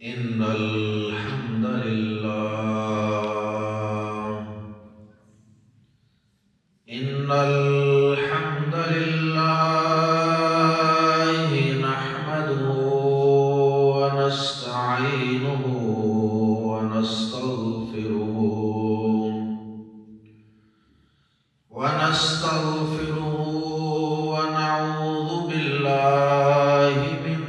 إن الحمد لله إن الحمد لله نحمده ونستعينه ونستغفره ونعوذ بالله من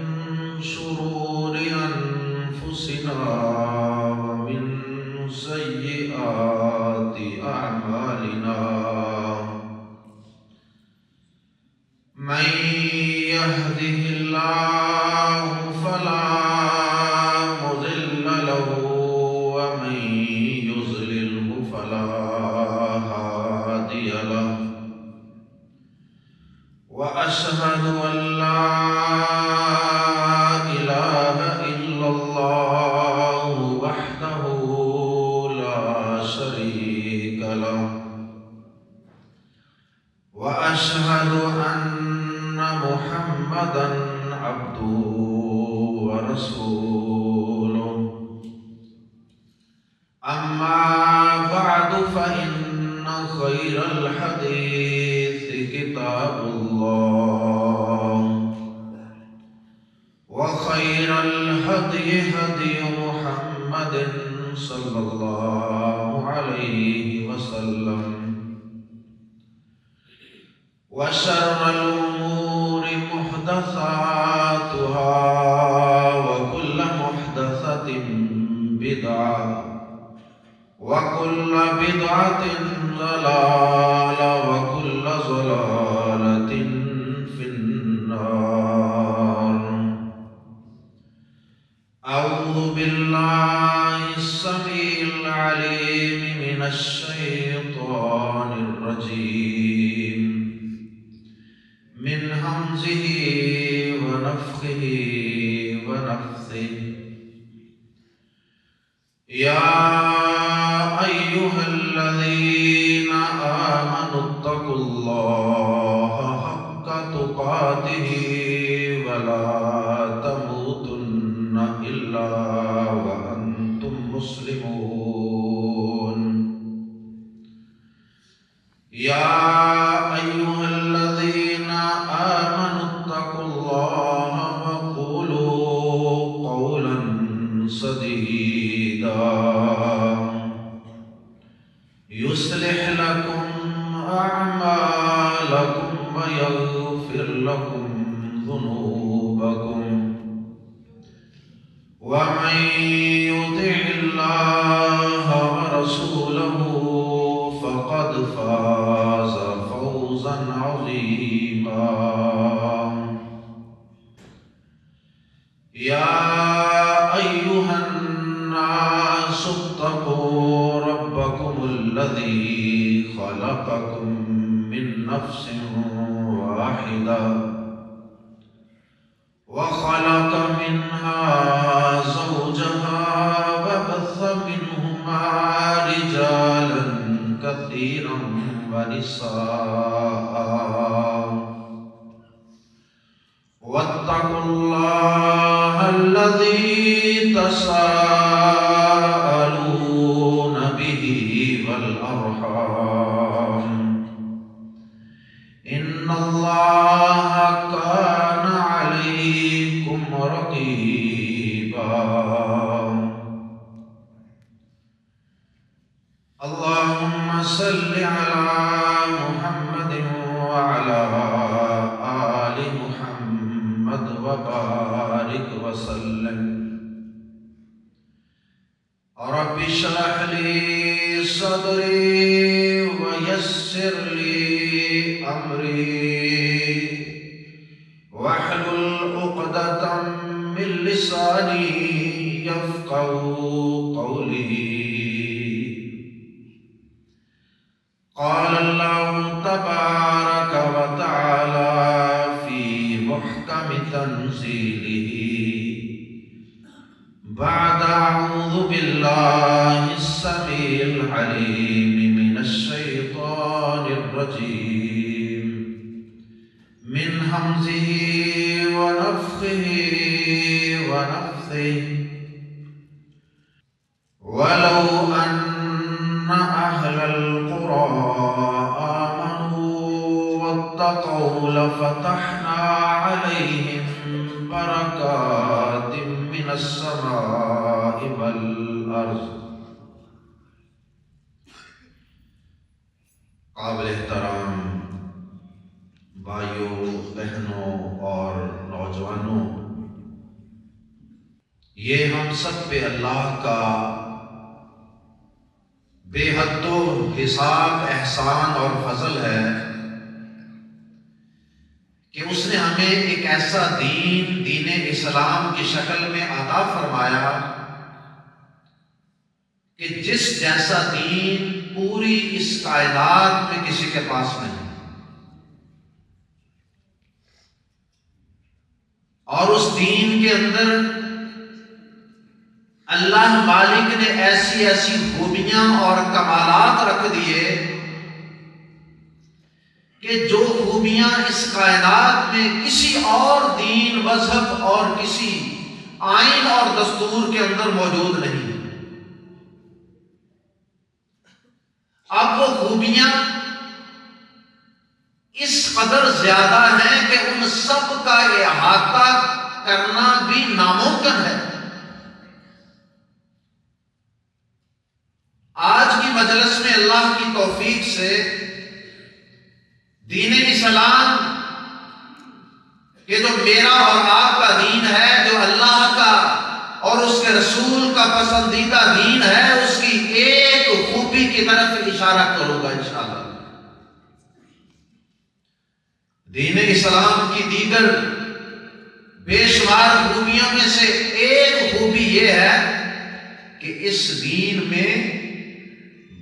شرور أنفسنا ومن سيئات أعمالنا من يهده الله فلا مضل له ومن يضلله فلا هادي له وأشهد أن لا إله إلا الله وحده لا شريك له وأشهد أن محمدا عبده ورسوله أما بعد فإن خير الحديث كتاب الله وخير الهدي هدي محمد صلى الله عليه وسلم وشر الأمور محدثاتها وكل محدثة بدعة وكل بدعة ضلالة وكل ضلالة في النار. أعوذ بالله السميع العليم من الشيطان الرجيم من همزه ونفخه ونفثه. يا أيها الذين آمنوا اتقوا الله حق تقاته ولا تموتن إلا وأنتم مسلمون. يا أيها الذين آمنوا اتقوا الله وقولوا قولا سديدا يصلح لكم أعمالكم ويغفر لكم ذنوبكم ومن يطع الله ورسوله فقد فاز فوزا عظيما. يا أيها الناس اتقوا ربكم الذي خلقكم من نفس واحدة وخلق منها زوجها وبث منهما رجالا كثيرا ونساء واتقوا الله الذي تساءلون به والأرحام إن الله كان عليكم رقيبا. اللهم صل على محمد وعلى آل محمد وبارك وسلم. رب اشرح لي صدري ويسر لي أمري واحلل عقدة من لساني يفقهوا قولي. قال الله تبارك وتعالى في محكم تنزيله بعد أعوذ بالله السميع العليم من الشيطان الرجيم من همزه ونفخه ونفثه. واتقوا لفتحنا عليهم بركات من السماء والأرض۔ قابل احترام بھائیوں، بہنوں اور نوجوانوں، یہ ہم سب پہ اللہ کا بے حد و حساب احسان اور فضل ہے کہ اس نے ہمیں ایک ایسا دین اسلام کی شکل میں عطا فرمایا کہ جس جیسا دین پوری اس کائنات میں کسی کے پاس نہیں، اور اس دین کے اندر اللہ مالک نے ایسی خوبیاں اور کمالات رکھ دیے کہ جو خوبیاں اس کائنات میں کسی اور دین، مذہب اور کسی آئین اور دستور کے اندر موجود نہیں۔ اب وہ خوبیاں اس قدر زیادہ ہیں کہ ان سب کا احاطہ کرنا بھی ناممکن ہے۔ آج کی مجلس میں اللہ کی توفیق سے دین اسلام کہ جو میرا اور آپ کا دین ہے، جو اللہ کا اور اس کے رسول کا پسندیدہ دین ہے، اس کی ایک خوبی کی طرف اشارہ کروں گا انشاءاللہ۔ دین اسلام کی دیگر بے شمار خوبیوں میں سے ایک خوبی یہ ہے کہ اس دین میں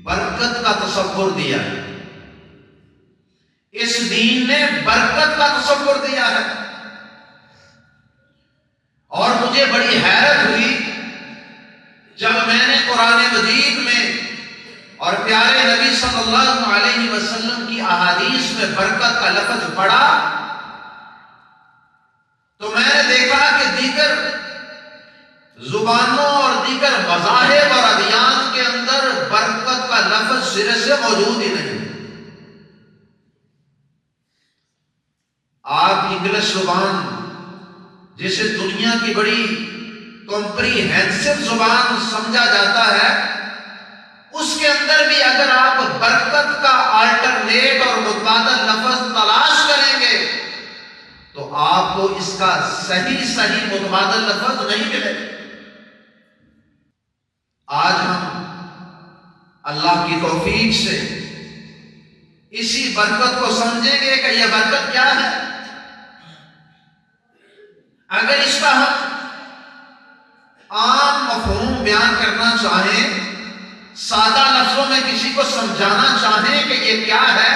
برکت کا تصور دیا ہے۔ اس دین نے برکت کا تصور دیا ہے، اور مجھے بڑی حیرت ہوئی جب میں نے قرآن مجید میں اور پیارے نبی صلی اللہ علیہ وسلم کی احادیث میں برکت کا لفظ پڑھا تو میں نے دیکھا کہ دیگر زبانوں اور دیگر مذاہب اور ادیان کے اندر برکت کا لفظ سرے سے موجود ہی نہیں۔ آپ انگلش زبان جسے دنیا کی بڑی کمپریہنسو زبان سمجھا جاتا ہے، اس کے اندر بھی اگر آپ برکت کا آلٹرنیٹ اور متبادل لفظ تلاش کریں گے تو آپ کو اس کا صحیح متبادل لفظ نہیں ملے۔ آج ہم اللہ کی توفیق سے اسی برکت کو سمجھیں گے کہ یہ برکت کیا ہے۔ اگر اس کا ہم عام مفہوم بیان کرنا چاہیں، سادہ لفظوں میں کسی کو سمجھانا چاہیں کہ یہ کیا ہے،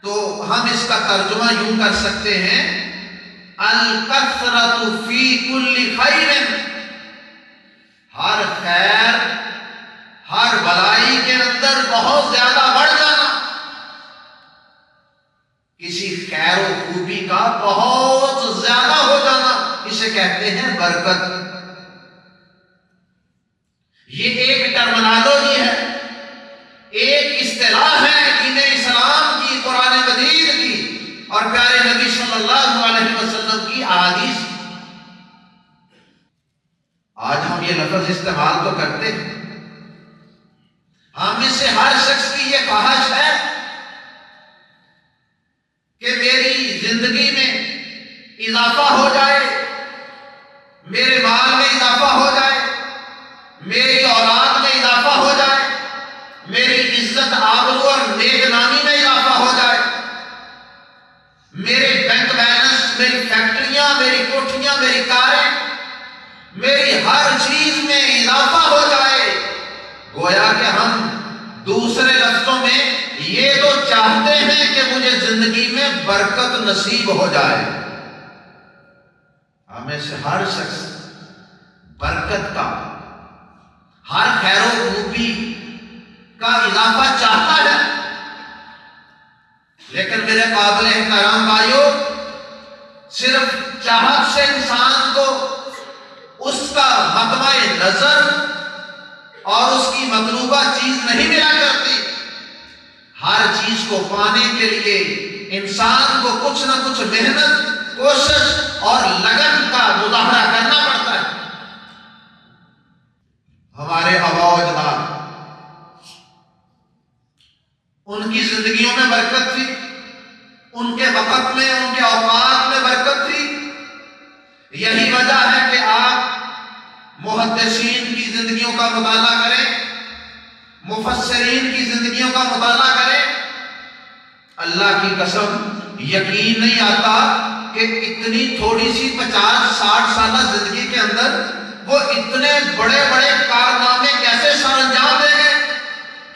تو ہم اس کا ترجمہ یوں کر سکتے ہیں: الکثرۃ فی کل خیر، ہر خیر، ہر بلائی کے اندر بہت زیادہ بڑھ جانا، کسی خیر و خوبی کا بہت زیادہ ہو جانا، اسے کہتے ہیں برکت۔ یہ ایک ٹرمنالوجی ہے، ایک اصطلاح ہے دین اسلام کی، قرآن مجید کی اور پیارے نبی صلی اللہ علیہ وسلم کی احادیث۔ آج ہم یہ لفظ استعمال تو کرتے ہیں، ہم میں سے ہر شخص کی یہ خواہش ہے کہ میری زندگی میں اضافہ ہو جائے، میرے مال میں اضافہ ہو جائے، میری اولاد میں اضافہ ہو جائے، میری عزت آبرو اور نیک نامی میں اضافہ ہو جائے، میرے بینک بیلنس، میری فیکٹریاں، میری کوٹھیاں، میری کاریں، میری ہر چیز میں اضافہ ہو جائے۔ گویا کہ ہم دوسرے لفظوں میں یہ تو چاہتے ہیں کہ مجھے زندگی میں برکت نصیب ہو جائے۔ ہمیں سے ہر شخص برکت کا، ہر خیر و خوبی کا اضافہ چاہتا ہے، لیکن میرے قابل احترام بھائیوں، صرف چاہت سے انسان کو اس کا مطمع نظر اور اس کی مطلوبہ چیز نہیں ملا کرتی۔ ہر چیز کو پانے کے لیے انسان کو کچھ نہ کچھ محنت، کوشش اور لگن کا مظاہرہ کرنا پڑتا ہے۔ ہمارے آباء و اجداد، ان کی زندگیوں میں برکت تھی، ان کے وقت میں، ان کے اوقات میں برکت تھی۔ یہی وجہ ہے کہ آپ محدثین کی زندگیوں کا مطالعہ کریں، مفسرین کی زندگیوں کا مطالعہ کریں، اللہ کی قسم یقین نہیں آتا کہ اتنی تھوڑی سی 50-60 سالہ زندگی کے اندر وہ اتنے بڑے بڑے کارنامے کیسے سر انجام دے گئے،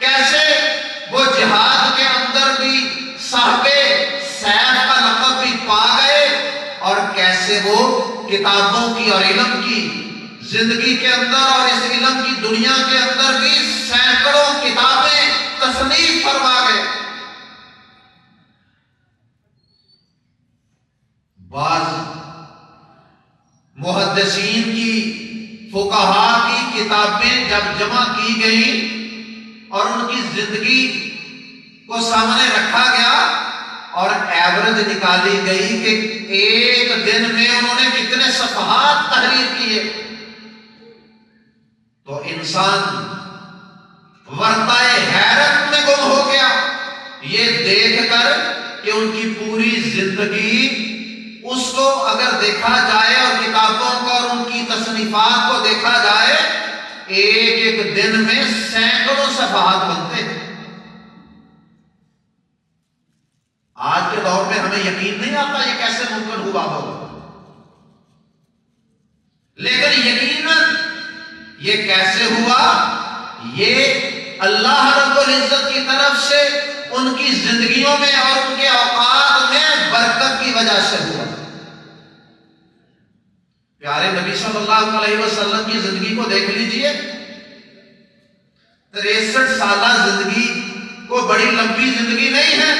کیسے وہ جہاد کے اندر بھی صاحب سیف کا لقب بھی پا گئے، اور کیسے وہ کتابوں کی اور علم کی زندگی کے اندر اور اس علم کی دنیا کے اندر بھی سینکڑوں کتابیں تصنیف فرما گئے۔ بعض محدثین کی، فقہاء کی کتابیں جب جمع کی گئیں اور ان کی زندگی کو سامنے رکھا گیا اور ایوریج نکالی گئی کہ ایک دن میں انہوں نے کتنے صفحات تحریر کیے، تو انسان ورطۂ حیرت میں گم ہو گیا یہ دیکھ کر کہ ان کی پوری زندگی، اس کو اگر دیکھا جائے اور کتابوں کو اور ان کی تصنیفات کو دیکھا جائے، ایک ایک دن میں سینکڑوں صفحات بنتے ہیں۔ آج کے دور میں ہمیں یقین نہیں آتا یہ کیسے ممکن ہوا ہوگا، لیکن یقیناً یہ کیسے ہوا، یہ اللہ رب العزت کی طرف سے ان کی زندگیوں میں اور ان کے اوقات میں برکت کی وجہ سے ہوا۔ پیارے نبی صلی اللہ علیہ وسلم کی زندگی کو دیکھ لیجئے، 63 سالہ زندگی کو بڑی لمبی زندگی نہیں ہے،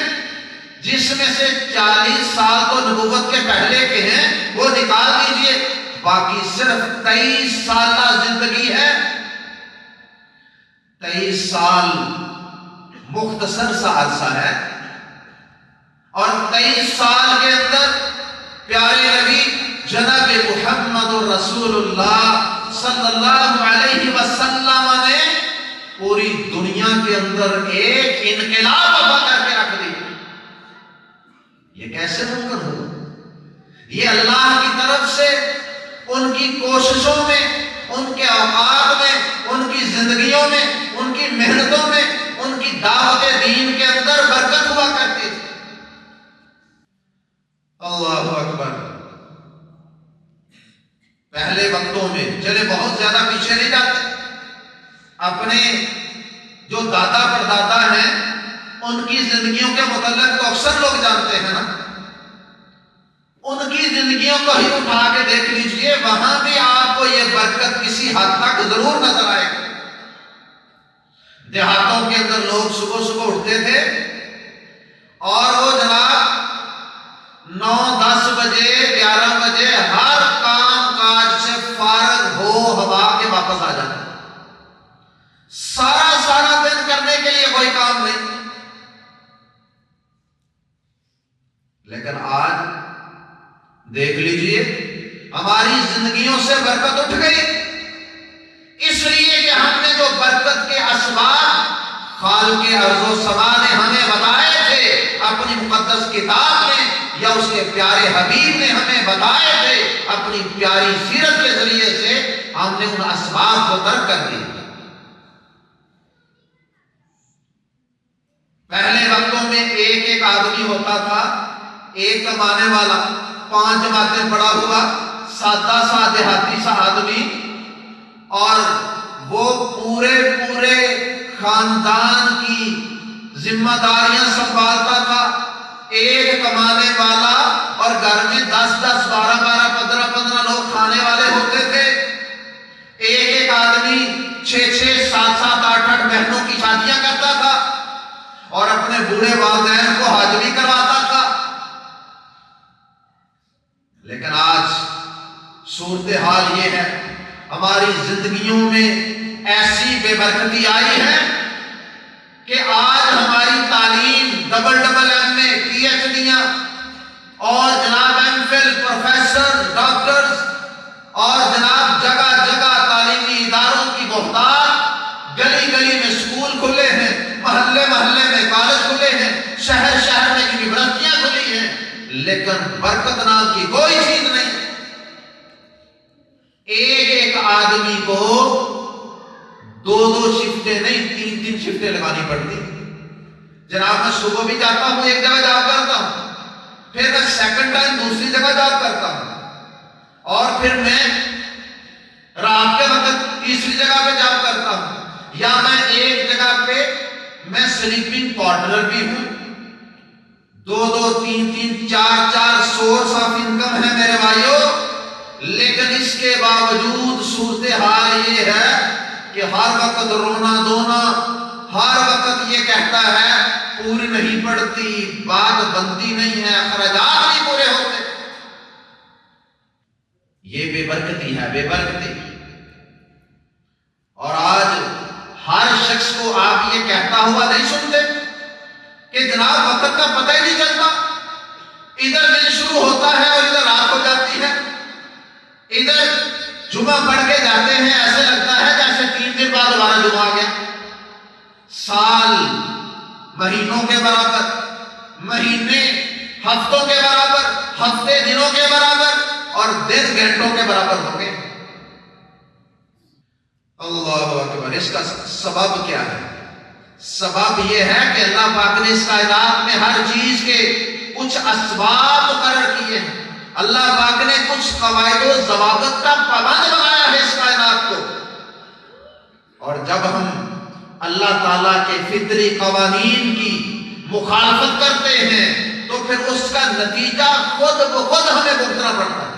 جس میں سے 40 سال تو نبوت کے پہلے کے ہیں، وہ نکال دیجئے، باقی صرف 23 سالہ زندگی ہے۔ 23 سال مختصر سا عرصہ ہے، اور 23 سال کے اندر پیارے نبی جناب محمد رسول اللہ صلی اللہ علیہ وسلم نے پوری دنیا کے اندر ایک انقلاب برپا کر کے رکھ دیا۔ یہ کیسے ممکن ہوا؟ یہ اللہ کی طرف سے ان کی کوششوں میں، ان کے اوقات میں، ان کی زندگیوں میں، ان کی محنتوں میں، ان کی دعوت دین کے اندر برکت ہوا کرتی تھی۔ اللہ اکبر۔ پہلے وقتوں میں، چلے بہت زیادہ پیچھے نہیں جاتے، اپنے جو دادا پردادا ہیں ان کی زندگیوں کے متعلق تو اکثر لوگ جانتے ہیں نا، ان کی زندگیوں کو ہی اٹھا کے دیکھ لیجئے، وہاں بھی آپ کو یہ برکت کسی حد تک ضرور نظر آئے گی۔ دیہاتوں کے اندر لوگ صبح صبح اٹھتے تھے اور وہ جناب 9-10 بجے 11 بجے ہر کام کاج سے فارغ ہو ہوا کے واپس آ جاتے، سارا دن کرنے کے لیے کوئی کام نہیں۔ لیکن آج دیکھ لیجئے ہماری زندگیوں سے برکت اٹھ گئی، اس لیے کہ ہم نے جو برکت کے اسباب خالق ارض و سما نے ہمیں بتائے تھے اپنی مقدس کتاب میں، یا اس کے پیارے حبیب نے ہمیں بتائے تھے اپنی پیاری سیرت کے ذریعے سے، ہم نے ان اسباب کو ترک کر دیا۔ پہلے وقتوں میں ایک آدمی ہوتا تھا، ایک کمانے والا، 5 جماعتیں پڑھا ہوا، سادہ سا دیہاتی سا آدمی، اور وہ پورے خاندان کی ذمہ داریاں سنبھالتا تھا۔ ایک کمانے والا اور گھر میں 10-10 12-12 15-15 لوگ کھانے والے ہوتے تھے۔ ایک آدمی 6-6 7-7 8-8 بہنوں کی شادیاں کرتا تھا اور اپنے بوڑھے والدین کو حج بھی کرواتا تھا۔ لیکن آج صورتحال یہ ہے، ہماری زندگیوں میں ایسی بے برکتی آئی ہے کہ آج ہماری تعلیم ڈبل ایم اے PhD ڈگریاں اور جناب ایم فل پروفیسر ڈاکٹرز اور جناب جگہ جگہ تعلیمی اداروں کی بہتات، گلی گلی میں اسکول کھلے ہیں، محلے محلے میں کالج کھلے ہیں، شہر شہر میں یونیورسٹیاں کھلی ہیں، لیکن برکت نام کی کوئی چیز نہیں۔ ایک ایک آدمی کو دو دو شفٹیں نہیں، تین تین شفٹیں لگانی پڑتی۔ جناب میں صبح بھی جاتا ہوں، ایک جگہ جاب کرتا ہوں، پھر میں سیکنڈ ٹائم دوسری جگہ جاب کرتا ہوں، اور پھر میں رات کے وقت تیسری جگہ پہ جاب کرتا ہوں، یا میں ایک جگہ پہ میں سلیپنگ پارٹنر بھی ہوں۔ دو دو تین تین چار چار سورس آف انکم ہے میرے بھائیوں، لیکن اس کے باوجود صورتحال یہ ہے کہ ہر وقت رونا دھونا، ہر وقت یہ کہتا ہے پوری نہیں پڑتی، بات بنتی نہیں ہے، اخراجات نہیں پورے ہوتے۔ یہ بے برکتی ہے، بے برکتی۔ اور آج ہر شخص کو آپ یہ کہتا ہوا نہیں سنتے کہ جناب وقت کا پتہ ہی نہیں چلتا، ادھر دن شروع ہوتا ہے اور ادھر رات ہو جاتی ہے، ادھر جمعہ پڑھ کے جاتے ہیں ایسے لگتا ہے جیسے 3 دن بعد دوبارہ جمعہ آ گیا۔ سال مہینوں کے برابر، مہینے ہفتوں کے برابر، ہفتے دنوں کے برابر، اور دن گھنٹوں کے برابر ہو گئے۔ اللہ اکبر۔ اس کا سبب کیا ہے؟ سبب یہ ہے کہ اللہ پاک نے اس کائنات میں ہر چیز کے کچھ اسباب مقرر کیے ہیں۔ اللہ پاک نے کچھ قواعد و ضوابط کا پابند بنایا ہے اس کائنات کو، اور جب ہم اللہ تعالیٰ کے فطری قوانین کی مخالفت کرتے ہیں تو پھر اس کا نتیجہ خود بخود ہمیں بھگتنا پڑتا ہے۔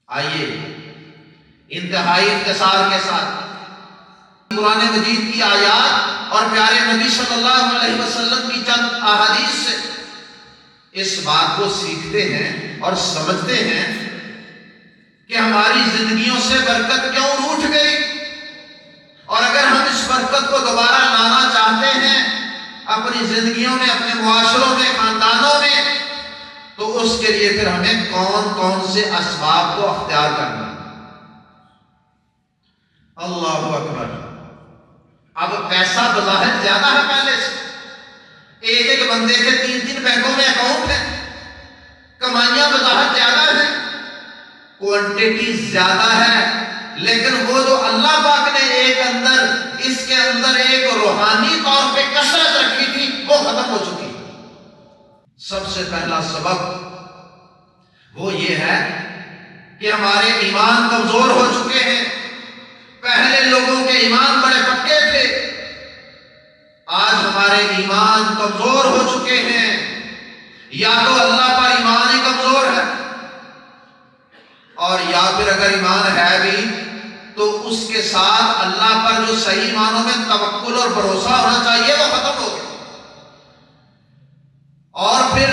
آئیے انتہائی اختصار کے ساتھ قرآن مجید کی آیات اور پیارے نبی صلی اللہ علیہ وسلم کی چند احادیث سے اس بات کو سیکھتے ہیں اور سمجھتے ہیں کہ ہماری زندگیوں سے برکت کیوں روٹھ گئی، اور اگر ہم اس برکت کو دوبارہ لانا چاہتے ہیں اپنی زندگیوں میں، اپنے معاشروں میں، خاندانوں میں، تو اس کے لیے پھر ہمیں کون کون سے اسباب کو اختیار کرنا ہے۔ اللہ اکبر۔ اب پیسہ بظاہر زیادہ ہے پہلے سے، ایک ایک بندے کے 3 بینکوں میں اکاؤنٹ ہے، کمائیاں بظاہر زیادہ ہیں، کوانٹیٹی زیادہ ہے، لیکن وہ جو اللہ پاک نے ایک اندر اس کے اندر ایک روحانی طور پہ کثرت رکھی تھی وہ ختم ہو چکی۔ سب سے پہلا سبب وہ یہ ہے کہ ہمارے ایمان کمزور ہو چکے ہیں۔ پہلے لوگوں کے ایمان بڑے پکے تھے، آج ہمارے ایمان کمزور ہو چکے ہیں، یا تو اللہ پر ایمان ہی کمزور ہے، اور یا پھر اگر ایمان ہے بھی تو اس کے ساتھ اللہ پر جو صحیح معنوں میں توکل اور بھروسہ ہونا چاہیے وہ ختم ہو گیا۔ اور پھر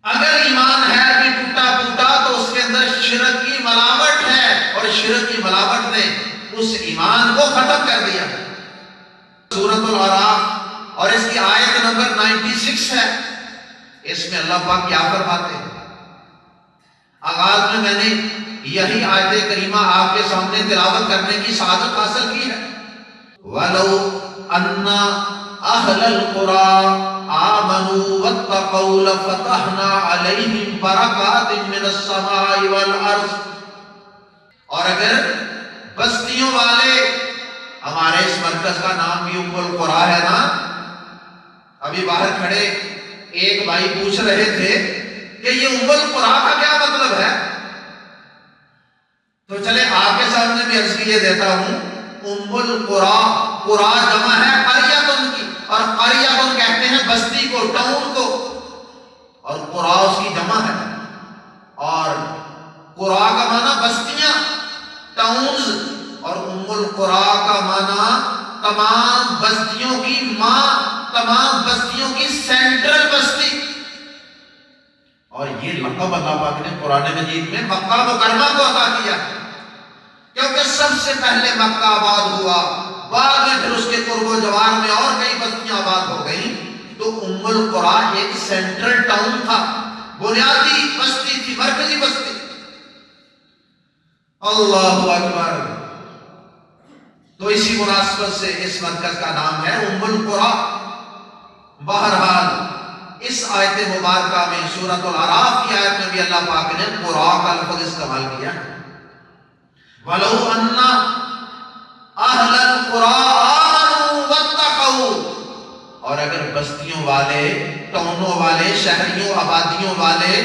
اگر ایمان ہے بھی ٹوٹا پھوٹا تو اس کے اندر شرک کی ملاوٹ ہے، اور شرک کی ملاوٹ نے اس ایمان کو ختم کر دیا۔ سورۃ الاعراف اور اس کی آیت نمبر 96 ہے، اس میں اللہ پاک کیا فرماتے ہیں؟ آغاز میں نے یہی آیت کریمہ آپ کے سامنے تلاوت کرنے کی سعادت حاصل کی ہے۔ وَلَوْ أَنَّ أَهْلَ الْقُرَىٰ آمَنُوا وَاتَّقَوْا لَفَتَحْنَا عَلَيْهِمْ بَرَكَاتٍ مِّنَ السَّمَاءِ وَالْأَرْضِ۔ اور اگر بستیوں والے، ہمارے اس مرکز کا نام بھی ام القریٰ ہے نا، ابھی باہر کھڑے ایک بھائی پوچھ رہے تھے کہ یہ ام القریٰ کا کیا مطلب ہے، تو چلے آپ کے سامنے بھی عرض کیے دیتا ہوں۔ ام القریٰ، قریٰ جمع ہے قریۃ کی، اور قریۃ کہتے ہیں بستی کو، ٹاؤن کو، اور قریٰ اس کی جمع ہے، اور قریٰ کا معنی بستیاں، ٹاؤنز، اور ام القریٰ کا معنی تمام بستیوں کی ماں، تمام بستیوں کی سینٹرل بستی۔ اور یہ لقب اللہ پاک نے قرآن مجید میں مکہ مکرمہ کو عطا کیا، کیونکہ سب سے پہلے مکہ آباد ہوا، بعد میں پھر اس کے قرب و جوار میں اور کئی بستیاں آباد ہو گئیں، تو ام القرا ایک سینٹرل ٹاؤن تھا، بنیادی بستی تھی، مرکزی بستی۔ اللہ اکبر۔ تو اسی مناسبت سے اس مرکز کا نام ہے ام القرا۔ بہرحال اس آیت مبارکہ میں سورۃ الاعراف کی آیت میں بھی اللہ پاک نے قرا کا لفظ استعمال کیا ہے۔ وَلَوْ أَنَّ أَهْلَ الْقُرَىٰ آمَنُوا وَاتَّقَوْا، اور اگر بستیوں والے، ٹاؤنوں والے، شہریوں، آبادیوں والے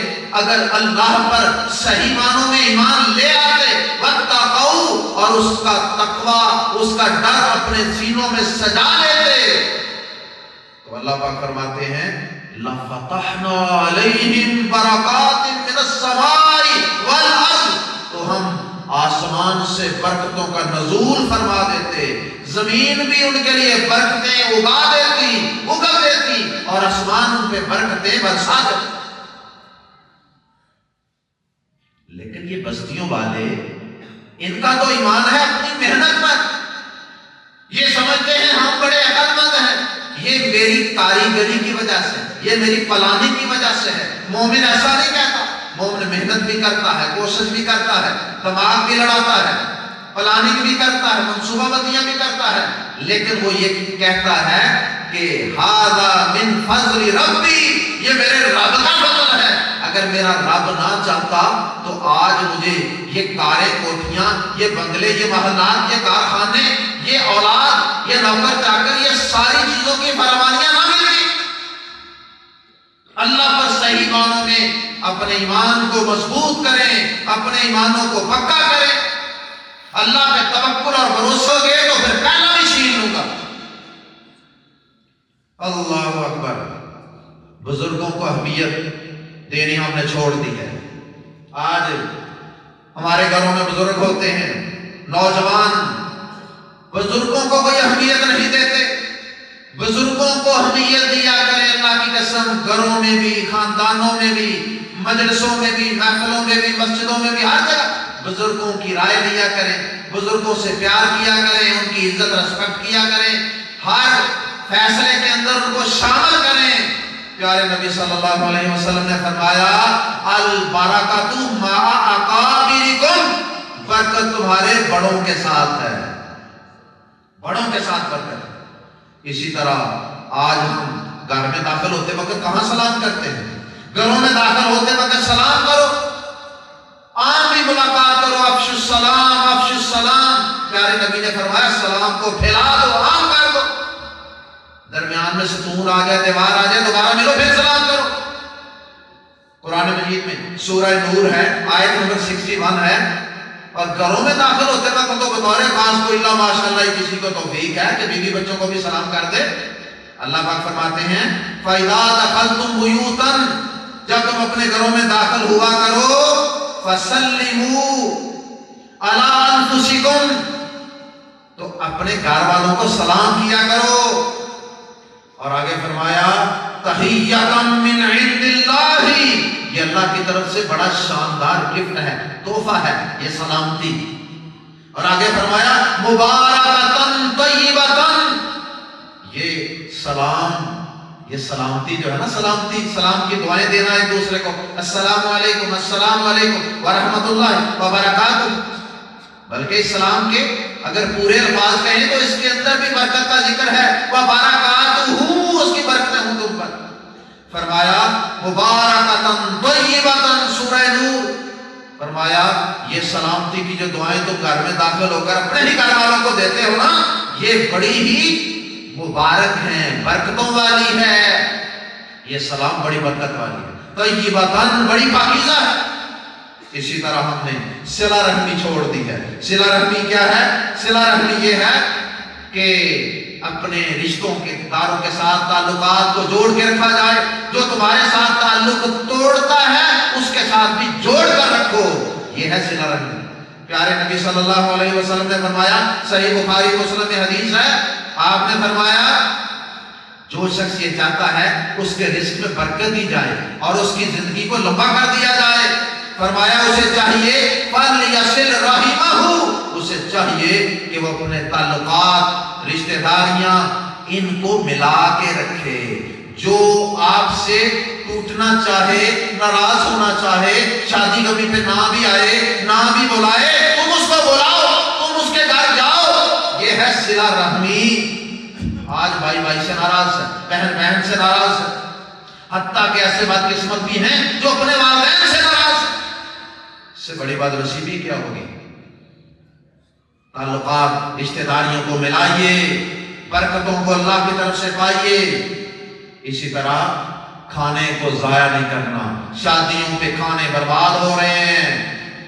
اگر اللہ پر صحیح معنوں میں ایمان لے آتے، وَاتَّقَوْا، اور اس کا تقوی، اس کا ڈر اپنے سینوں میں سجا لیتے، تو اللہ پاک فرماتے ہیں لَفَتَحْنَا عَلَيْهِمْ بَرَكَاتٍ مِّنَ السَّمَاءِ وَالْأَرْضِ، تو ہم آسمان سے برکتوں کا نزول فرما دیتے، زمین بھی ان کے لیے برکتیں اگا دیتی اور آسمان ان پہ برکتیں برسا دیتی۔ لیکن یہ بستیوں والے، ان کا تو ایمان ہے اپنی محنت پر، یہ سمجھتے ہیں ہم بڑے عقل مند ہیں، یہ میری کاریگری کی وجہ سے، یہ میری پلاننگ کی وجہ سے ہے۔ مومن ایسا نہیں کہتا، مومن محنت بھی کرتا ہے، کوشش بھی کرتا ہے، دماغ بھی لڑاتا ہے، پلاننگ بھی کرتا ہے، منصوبہ بندیاں بھی کرتا ہے، لیکن وہ یہ کہتا ہے کہ ھذا من فضل ربی، یہ میرے رب کا فضل ہے، اگر میرا رب نہ چاہتا تو آج مجھے یہ کاریں، کوٹھیاں، یہ بنگلے، یہ محلات، یہ کارخانے، یہ اولاد، یہ نوکر چاکر، یہ ساری چیزوں کی فراوانیاں نہ ملتی۔ اللہ پر صحیح معنوں میں اپنے ایمان کو مضبوط کریں، اپنے ایمانوں کو پکا کریں، اللہ پہ توکل اور بھروسہ گے تو پھر پہلا بھی چھین لوں گا۔ اللہ اکبر۔ بزرگوں کو اہمیت دینی ہم نے چھوڑ دی ہے۔ آج ہمارے گھروں میں بزرگ ہوتے ہیں، نوجوان بزرگوں کو کوئی اہمیت نہیں دیتے۔ بزرگوں کو اہمیت دیا کریں، اللہ کی قسم، گھروں میں بھی، خاندانوں میں بھی، مجلسوں میں بھی، محفلوں میں بھی، مسجدوں میں بھی، ہر جگہ بزرگوں کی رائے لیا کریں، بزرگوں سے پیار کیا کریں، ان کی عزت رسپیکٹ کیا کریں، ہر فیصلے کے اندر ان کو شامل کریں۔ پیارے نبی صلی اللہ علیہ وسلم نے فرمایا البرکۃ مع اکابرکم، برکت تمہارے بڑوں کے ساتھ ہے، بڑوں کے ساتھ برکت ہے۔ اسی طرح آج ہم گھر میں داخل ہوتے وقت کہاں سلام کرتے ہیں؟ گھروں میں داخل ہوتے وقت سلام کرو، عام بھی ملاقات کرو، افشوا السلام افشوا السلام، پیارے نبی نے فرمایا سلام کو پھیلا دو، عام کر دو۔ درمیان میں ستون آ جائے، دیوار آ جائے، دوبارہ ملو پھر سلام کرو۔ قرآن مجید میں سورہ نور ہے، آیت نمبر 61 ہے، اور گھروں میں داخل ہوتے وقت تو بطور خاص کو اللہ ماشاءاللہ کسی کو توفیق ہے کہ بیوی بچوں کو بھی سلام کر دے۔ اللہ پاک فرماتے ہیں فَإِذَا دَخَلْتُمْ بُيُوتًا، جب تم اپنے گھروں میں داخل ہوا کرو، فَسَلِّمُوا عَلَىٰ أَنفُسِكُمْ، تو اپنے گھر والوں کو سلام کیا کرو۔ اور آگے فرمایا تَحِيَّةً مِّنْ عِندِ اللَّهِ، یہ اللہ کی طرف سے بڑا شاندار گفٹ ہے، تحفہ ہے یہ سلامتی۔ اور آگے فرمایا مبارکۃ طیبۃ، یہ سلام، یہ سلامتی جو ہے نا، سلام کی دعائیں دینا ایک دوسرے کو، السلام علیکم ورحمۃ اللہ وبرکاتہ، بلکہ اسلام کے اگر پورے الفاظ کہیں تو اس کے اندر بھی برکت کا ذکر ہے، وبرکاتہ، اس کی برکتیں ہوں تم پر۔ فرمایا مبارکۃ طیبۃ، سورہ نور، فرمایا یہ سلامتی کی جو دعائیں تم گھر میں داخل ہو کر اپنے ہی گھر والوں کو دیتے ہو نا، یہ بڑی ہی مبارک ہیں، برکتوں والی ہے، یہ سلام بڑی برکت والی ہے، طیبۃ، بڑی پاکیزہ ہے۔ اسی طرح ہم نے صلہ رحمی چھوڑ دی ہے۔ صلہ رحمی کیا ہے؟ صلہ رحمی یہ ہے کہ اپنے رشتوں کے داروں کے ساتھ تعلقات کو جوڑ کے رکھا جائے، جو تمہارے ساتھ تعلق توڑتا ہے اس کے ساتھ بھی جوڑ کر رکھو، یہ ہے صلہ رحمی۔ پیارے نبی صلی اللہ علیہ وسلم نے فرمایا، صحیح بخاری مسلم میں حدیث ہے، آپ نے فرمایا جو شخص یہ چاہتا ہے اس کے رزق میں برکت دی جائے اور اس کی زندگی کو لمبا کر دیا جائے، فرمایا اسے چاہیے فَلْيَصِلْ رَحِمَهُ، اسے چاہیے کہ وہ اپنے تعلقات، رشتہ داریاں، ان کو ملا کے رکھے۔ جو آپ سے ٹوٹنا چاہے، ناراض ہونا چاہے، شادی کبھی پہ نہ بھی آئے، نہ بھی بلائے، تم اس کو بلاؤ، تم اس کے گھر جاؤ، یہ ہے صلہ رحمی۔ آج بھائی بھائی سے ناراض ہے، بہن بہن سے ناراض ہے، حتیٰ کہ ایسے بدقسمت بھی ہیں جو اپنے والدین سے ناراض ہیں۔ اس سے بڑی بات نصیبی کیا ہوگی؟ تعلقات، رشتہ داریوں کو ملائیے، برکتوں کو اللہ کی طرف سے پائیے۔ اسی طرح کھانے کو ضائع نہیں کرنا۔ شادیوں پہ کھانے برباد ہو رہے ہیں،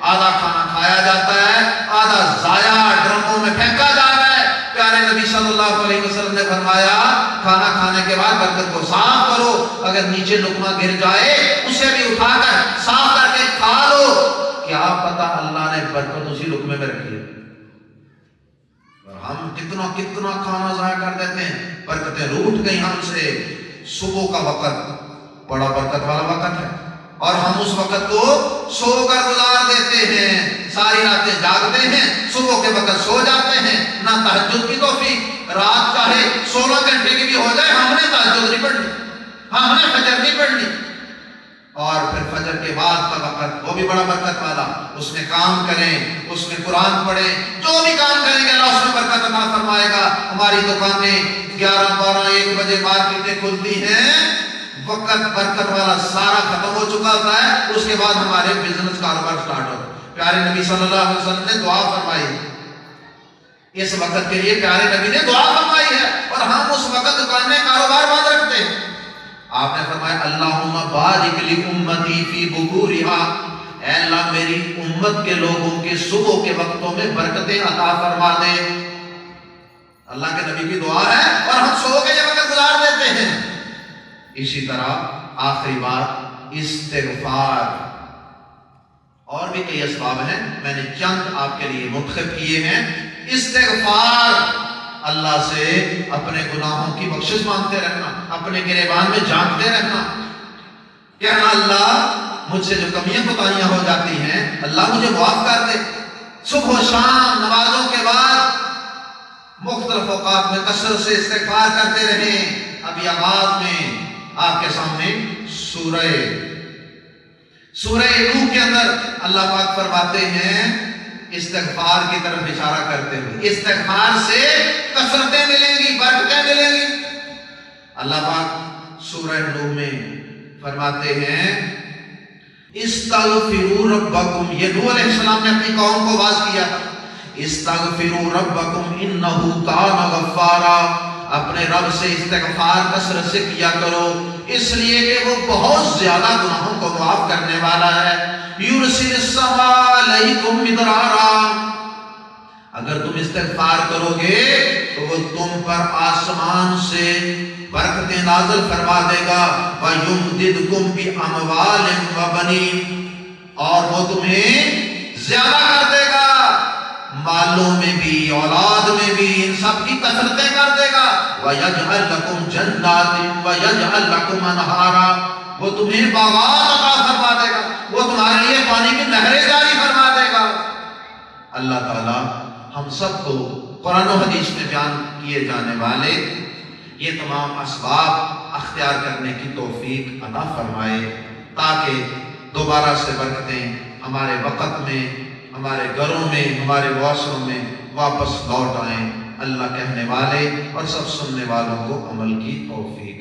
آدھا کھانا کھایا جاتا ہے، آدھا ضائع ڈرموں میں پھینکا جا رہا ہے۔ پیارے نبی صلی اللہ علیہ وسلم نے فرمایا کھانا کھانے کے بعد برتن کو صاف کرو، اگر نیچے لقمہ گر جائے اسے بھی اٹھا کر صاف کر کے کھا لو، کیا پتہ اللہ نے برکت اسی لقمے میں رکھی ہے۔ ہم کتنا کتنا کھانا ضائع کر دیتے ہیں، برکتیں روٹ گئی ہم سے۔ صبح کا وقت بڑا برکت والا وقت ہے، اور ہم اس وقت کو سو کر گزار دیتے ہیں، ساری راتیں جاگتے ہیں، صبح کے وقت سو جاتے ہیں، نہ تہجد کی توفیق۔ رات چاہے 16 گھنٹے کی بھی ہو جائے، ہم نے تہجد نہیں پڑھنی، ہم نے فجر نہیں پڑھنی۔ اور پھر فجر کے بعد کا وقت وہ بھی بڑا برکت والا، اس میں کام کریں، اس میں قرآن پڑھیں، جو بھی کام کریں گے اللہ اس میں برکت عطا فرمائے گا۔ ہماری دکانیں 11، 12، 1 بجے مارکیٹیں کھلتی ہیں، وقت برکت والا سارا ختم ہو چکا ہوتا ہے، اس کے بعد ہمارے بزنس کاروبار سٹارٹ ہوتا ہے۔ پیارے نبی صلی اللہ علیہ وسلم نے دعا فرمائی، اس وقت کے لیے پیارے نبی نے دعا فرمائی ہے، اور ہم اس وقت دکانیں کاروبار بند رکھتے ہیں۔ آپ نے فرمایا اللہم بارک لی امتی فی بکورہا، اے اللہ میری امت کے لوگوں کے صبح کے وقتوں میں برکتیں عطا فرما دے۔ اللہ کے نبی کی دعا ہے، اور ہم سو کے یہ وقت گزار دیتے ہیں۔ اسی طرح آخری بات استغفار، اور بھی کئی اسباب ہیں، میں نے چند آپ کے لیے منتخب کیے ہیں۔ استغفار، اللہ سے اپنے گناہوں کی بخشش مانگتے رہنا، اپنے گریبان میں جھانکتے رہنا، کہنا اللہ مجھ سے جو کمیاں کوتاہیاں ہو جاتی ہیں اللہ مجھے معاف کر دے۔ صبح و شام نمازوں کے بعد مختلف اوقات میں کثرت سے استغفار کرتے رہیں۔ ابھی آغاز میں آپ کے سامنے سورہ نوح کے اندر اللہ پاک فرماتے ہیں استغفار کی طرف اشارہ کرتے ہوئے، استغفار سے کثرتیں ملیں گی، برکتیں ملیں گی۔ اللہ پاک سورہ نوح میں فرماتے ہیں استغفروا ربکم، یہ نوح علیہ السلام نے اپنی قوم کو واعظ کیا تھا، استغفروا ربکم انہ کان غفارا، اپنے رب سے استغفار کثرت سے کیا کرو، اس لیے کہ وہ بہت زیادہ گناہوں کو معاف کرنے والا ہے۔ یرسل السماء علیکم مدرارا، اگر تم استغفار کرو گے تو وہ تم پر آسمان سے برکتیں نازل فرما دے گا، وَيُمْدِدْكُمْ بِأَمْوَالٍ وَبَنِينَ، اور وہ تمہیں زیادہ کر دے گا، مالوں میں بھی اولاد میں بھی، ان سب کی کثرتیں کر دے گا۔ وَيَجْعَلْ لَكُمْ جَنَّاتٍ وَيَجْعَلْ لَكُمْ أَنْهَارًا، وہ تمہیں باغات عطا فرما دے گا، وہ تمہارے لیے پانی کی نہریں جاری فرما دے گا۔ اللہ تعالی ہم سب کو قرآن و حدیث میں بیان کیے جانے والے یہ تمام اسباب اختیار کرنے کی توفیق عطا فرمائے، تاکہ دوبارہ سے برکتیں ہمارے وقت میں، ہمارے گھروں میں، ہمارے معاشروں میں واپس لوٹ آئیں۔ اللہ کہنے والے اور سب سننے والوں کو عمل کی توفیق